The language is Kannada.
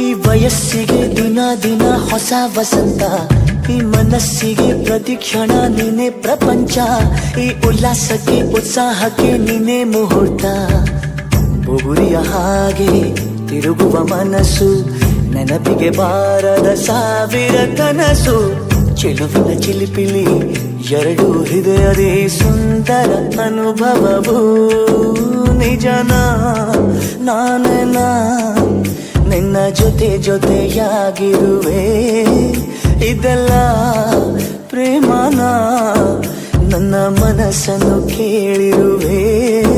ಈ ವಯಸ್ಸಿಗೆ ದಿನ ದಿನ ಹೊಸ ವಸಂತ, ಈ ಮನಸ್ಸಿಗೆ ಪ್ರತಿಕ್ಷಣ ನೀನೆ ಪ್ರಪಂಚ, ಈ ಉಲ್ಲಾಸಕ್ಕೆ ಉತ್ಸಾಹಕ್ಕೆ ನೀನೆ ಮುಹೂರ್ತ. ಬುಗುರಿಯ ಹಾಗೆ ತಿರುಗುವ ಮನಸ್ಸು, ನೆನಪಿಗೆ ಬಾರದ ಸಾವಿರ ಕನಸು. ಚೆಲುವಿನ ಚಿಲಿಪಿಲಿ ಎರಡು ಹೃದಯದೇ ಸುಂದರ ಅನುಭವವು. ನಿಜನ ನಾನ ನಿನ್ನ ಜೊತೆ ಜೊತೆಯಾಗಿರುವೆ. ಇದೆಲ್ಲ ಪ್ರೇಮನ ನನ್ನ ಮನಸ್ಸನ್ನು ಕೇಳಿರುವೆ.